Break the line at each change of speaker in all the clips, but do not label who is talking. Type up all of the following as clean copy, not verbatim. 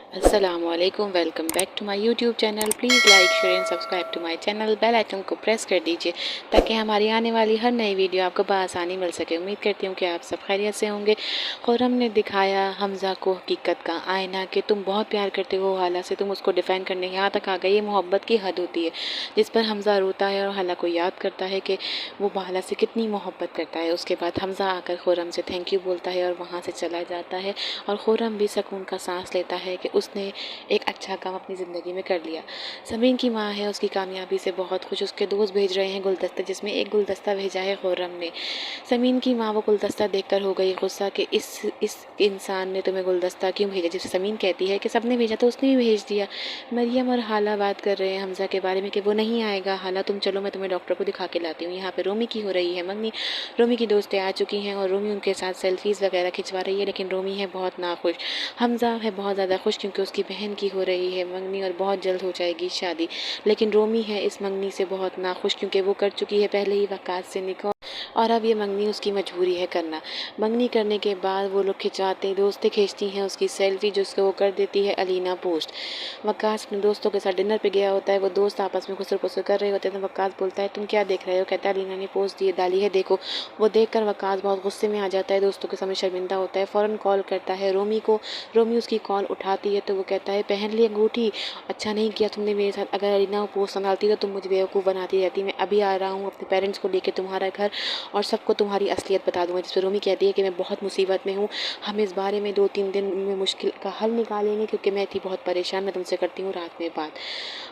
अस्सलामुअलैकुम, welcome back to my YouTube channel. Please like share and subscribe to my channel. Bell icon को press कर दीजिए ताकि हमारी आने वाली हर नई वीडियो आपको बआसानी मिल सके। उम्मीद करती हूँ कि आप सब खैरियत से होंगे। खुर्रम ने दिखाया हमज़ा को हकीकत का आईना कि तुम बहुत प्यार करते हो हाला से, तुम उसको डिफाइन करने यहाँ तक आ गई। ये मोहब्बत की हद होती है जिस पर हमज़ा रोता है और हाला को याद करता है कि वो हाला से कितनी मोहब्बत करता है। उसके बाद हमज़ा आकर खुर्रम से थैंक यू बोलता है और वहाँ से चला जाता है और खुर्रम भी सुकून का सांस लेता है कि उसने एक अच्छा काम अपनी ज़िंदगी में कर लिया। समरीन की माँ है उसकी कामयाबी से बहुत खुश। उसके दोस्त भेज रहे हैं गुलदस्ते, जिसमें एक गुलदस्ता भेजा है खुर्रम ने। समरीन की माँ वो गुलदस्ता देखकर हो गई गुस्सा कि इस इंसान ने तुम्हें गुलदस्ता क्यों भेजा। जिसे समरीन कहती है कि सबने भेजा तो उसने भी भेज दिया। मरियम और हाला बात कर रहे हैं हमज़ा के बारे में कि वो नहीं आएगा। हाला तुम चलो, मैं तुम्हें डॉक्टर को दिखा के लाती हूँ। यहाँ पे रोमी की हो रही है मंगनी। रोमी की दोस्तें आ चुकी हैं और रोमी उनके साथ सेल्फीज़ वगैरह खिंचवा रही है, लेकिन रोमी है बहुत नाखुश। हमज़ा है बहुत ज़्यादा खुश क्योंकि उसकी बहन की हो रही है मंगनी और बहुत जल्द हो जाएगी शादी। लेकिन रोमी है इस मंगनी से बहुत नाखुश क्योंकि वो कर चुकी है पहले ही वक़ास से निकाह और अब ये मंगनी उसकी मजबूरी है करना। मंगनी करने के बाद वो लोग खिंचवाते दोस्तें खींचती हैं उसकी सेल्फी, जिसको वो कर देती है अलीना पोस्ट। वक़ास अपने दोस्तों के साथ डिनर पे गया होता है। वो दोस्त आपस में खुसर-पुसर कर रहे होते हैं तो वक़ास बोलता है तुम क्या देख रहे हो। कहता है अलीना ने पोस्ट दिए डाली है देखो। वो देखकर वक़ास बहुत गुस्से में आ जाता है, दोस्तों के सामने शर्मिंदा होता है, फ़ौरन कॉल करता है रोमी को। रोमी उसकी कॉल उठाती है तो वो कहता है पहन ली अंगूठी, अच्छा नहीं किया तुमने मेरे साथ। अगर अलीना वो पोस्ट संभालती तो तुम मुझे बेवकूफ़ बनाती रहती। मैं अभी आ रहा हूँ अपने पेरेंट्स को लेकर तुम्हारा घर और सबको तुम्हारी असलियत बता दूंगा। जिस पर रोमी कहती है कि मैं बहुत मुसीबत में हूँ, हम इस बारे में 2-3 दिन में मुश्किल का हल निकालेंगे क्योंकि मैं थी बहुत परेशान, मैं तुमसे करती हूँ रात में बात।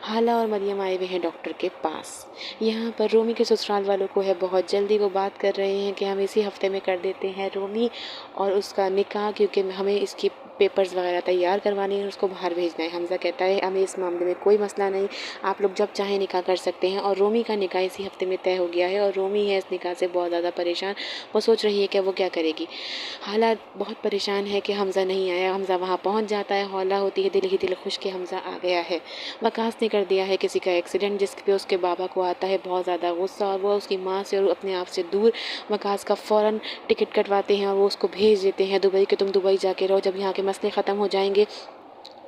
हाला और मरियम आए हुए हैं डॉक्टर के पास। यहाँ पर रोमी के ससुराल वालों को है बहुत जल्दी, वो बात कर रहे हैं कि हम इसी हफ्ते में कर देते हैं रोमी और उसका निकाह, क्योंकि हमें इसकी पेपर्स वगैरह तैयार करवानी है, उसको बाहर भेजना है। हमज़ा कहता है हमें इस मामले में कोई मसला नहीं, आप लोग जब चाहें निकाह कर सकते हैं। और रोमी का निकाह इसी हफ्ते में तय हो गया है और रोमी है इस निकाह से बहुत ज़्यादा परेशान। वो सोच रही है कि वो क्या करेगी। हालात बहुत परेशान है कि हमज़ा नहीं आया। हमज़ा वहाँ पहुँच जाता है, हौला होती है दिल ही दिल खुश कि हमज़ा आ गया है। वकास ने कर दिया है किसी का एक्सीडेंट, जिस पे उसके बाबा को आता है बहुत ज़्यादा गुस्सा और वो उसकी माँ से और अपने आप से दूर वकास का फ़ौरन टिकट कटवाते हैं और वो उसको भेज देते हैं दुबई कि तुम दुबई जाके रहो, जब यहाँ के मसले ख़त्म हो जाएंगे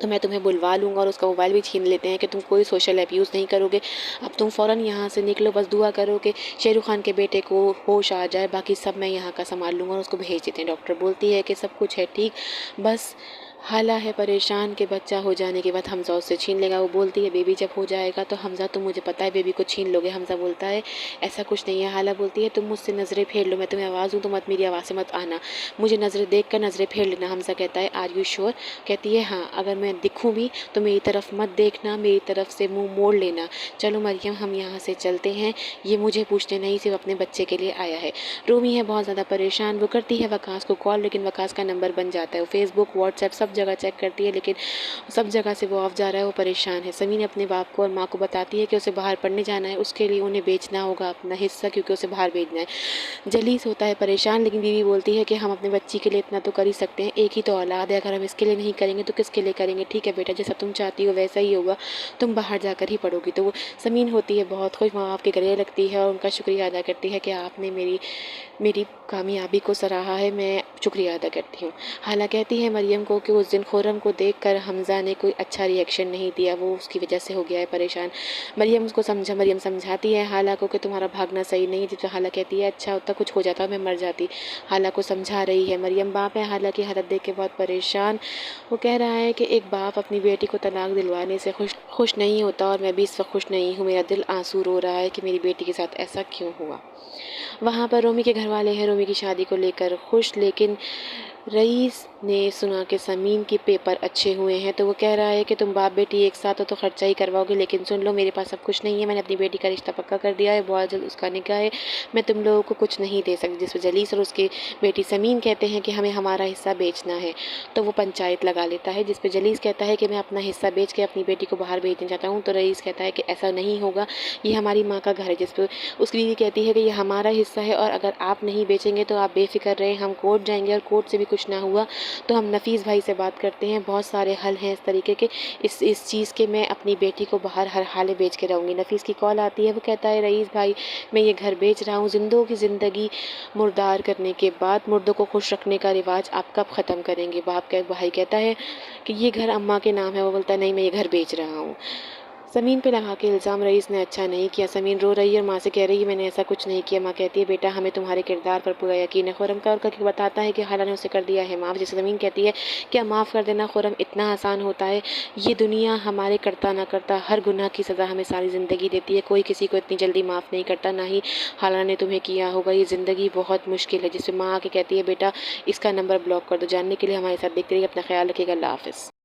तो मैं तुम्हें बुलवा लूँगा। और उसका मोबाइल भी छीन लेते हैं कि तुम कोई सोशल ऐप यूज़ नहीं करोगे, अब तुम फ़ौरन यहाँ से निकलो, बस दुआ करो कि शाहरुख खान के बेटे को होश आ जाए, बाकी सब मैं यहाँ का संभाल लूँगा। और उसको भेज देते हैं। डॉक्टर बोलती है कि सब कुछ है ठीक, बस हाला है परेशान कि बच्चा हो जाने के बाद हमज़ा उससे छीन लेगा। वो बोलती है बेबी जब हो जाएगा तो हमज़ा तुम मुझे पता है बेबी को छीन लोगे। हमज़ा बोलता है ऐसा कुछ नहीं है। हाला बोलती है तुम मुझसे नज़रें फेर लो, मैं तुम्हें आवाज़ दूँ तो मत मेरी आवाज़ से मत आना, मुझे नज़रें देख कर नज़रें फेर लेना। हमज़ा कहता है आर यू श्योर। कहती है हाँ, अगर मैं दिखूँ भी तो मेरी तरफ मत देखना, मेरी तरफ से मुँह मोड़ लेना। चलो मरियम हम यहाँ से चलते हैं, ये मुझे पूछने नहीं सिर्फ अपने बच्चे के लिए आया है। रोमी है बहुत ज़्यादा परेशान, वो करती है वकास को कॉल, लेकिन वकास का नंबर बन जाता है। वो फेसबुक व्हाट्सएप सब जगह चेक करती है लेकिन सब जगह से वो ऑफ जा रहा है। वो परेशान है। समी ने अपने बाप को और माँ को बताती है कि उसे बाहर पढ़ने जाना है, उसके लिए उन्हें बेचना होगा अपना हिस्सा क्योंकि उसे बाहर भेजना है। जलीस होता है परेशान, लेकिन बीवी बोलती है कि हम अपने बच्ची के लिए इतना तो कर ही सकते हैं, एक ही तो औलाद है, अगर हम इसके लिए नहीं करेंगे तो किसके लिए करेंगे। ठीक है बेटा, जैसा तुम चाहती हो वैसा ही होगा, तुम बाहर जाकर ही पढ़ोगी। तो वो समीन होती है बहुत खुश, माँ बाप के गले लगती है और उनका शुक्रिया अदा करती है कि आपने मेरी कामयाबी को सराहा है, मैं शुक्रिया अदा करती हूँ। हाला कहती है मरियम को कि उस दिन खुर्रम को देखकर हमज़ा ने कोई अच्छा रिएक्शन नहीं दिया, वो उसकी वजह से हो गया है परेशान। मरियम समझाती है हाला को कि तुम्हारा भागना सही नहीं है। जिस पर हाला कहती है अच्छा होता कुछ हो जाता मैं मर जाती। हाला को समझा रही है मरियम। बाप है हाला की हालत देख के बहुत परेशान। वो कह रहा है कि एक बाप अपनी बेटी को तलाक दिलवाने से खुश नहीं होता और मैं भी इस वक्त खुश नहीं हूँ। मेरा दिल आंसू रो रहा है कि मेरी बेटी के साथ ऐसा क्यों हुआ। वहाँ पर रोमी के घर वाले हैं रोमी की शादी को लेकर खुश, लेकिन रईस ने सुना कि समीन के पेपर अच्छे हुए हैं तो वो कह रहा है कि तुम बाप बेटी एक साथ हो तो खर्चा ही करवाओगे, लेकिन सुन लो मेरे पास अब कुछ नहीं है, मैंने अपनी बेटी का रिश्ता पक्का कर दिया है, बहुत जल्द उसका निकाह है, मैं तुम लोगों को कुछ नहीं दे सकती। जिस पर जलीस और उसकी बेटी समीन कहते हैं कि हमें हमारा हिस्सा बेचना है, तो वो पंचायत लगा लेता है। जिस पर जलीस कहता है कि मैं अपना हिस्सा बेच के अपनी बेटी को बाहर भेजना चाहता हूँ। तो रईस कहता है कि ऐसा नहीं होगा, ये हमारी माँ का घर है। जिस पर उसकी बीवी कहती है कि ये हमारा हिस्सा है और अगर आप नहीं बेचेंगे तो आप बेफिक्र रहे, हम कोर्ट जाएंगे और कोर्ट से भी कुछ ना हुआ तो हम नफ़ीस भाई से बात करते हैं। बहुत सारे हल हैं इस तरीके के, इस चीज़ के। मैं अपनी बेटी को बाहर हर हाल बेच के रहूँगी। नफ़ीस की कॉल आती है, वो कहता है रईस भाई मैं ये घर बेच रहा हूँ। जिंदों की ज़िंदगी मुर्दार करने के बाद मुर्दों को खुश रखने का रिवाज आप कब ख़त्म करेंगे। भाई कहता है कि ये घर अम्मा के नाम है। वो बोलता है नहीं मैं ये घर बेच रहा हूँ। ज़मीन पे लगा के इल्ज़ाम रईस ने अच्छा नहीं किया। ज़मीन रो रही है और माँ से कह रही है मैंने ऐसा कुछ नहीं किया। माँ कहती है बेटा हमें तुम्हारे किरदार पर पूरा यकीन है। खुर्रम का और करके बताता है कि खाला ने उसे कर दिया है माफ़। जैसे ज़मीन कहती है क्या माफ़ कर देना खुर्रम इतना आसान होता है। ये दुनिया हमारे करता ना करता हर गुनाह की सज़ा हमें सारी ज़िंदगी देती है। कोई किसी को इतनी जल्दी माफ़ नहीं करता, ना ही खाला ने तुम्हें किया होगा। ये ज़िंदगी बहुत मुश्किल है। जिससे माँ आके कहती है बेटा इसका नंबर ब्लॉक कर दो। जानने के लिए हमारे साथ देखते रहिए। अपना ख्याल रखिएगा। अल्लाह हाफ़िज़।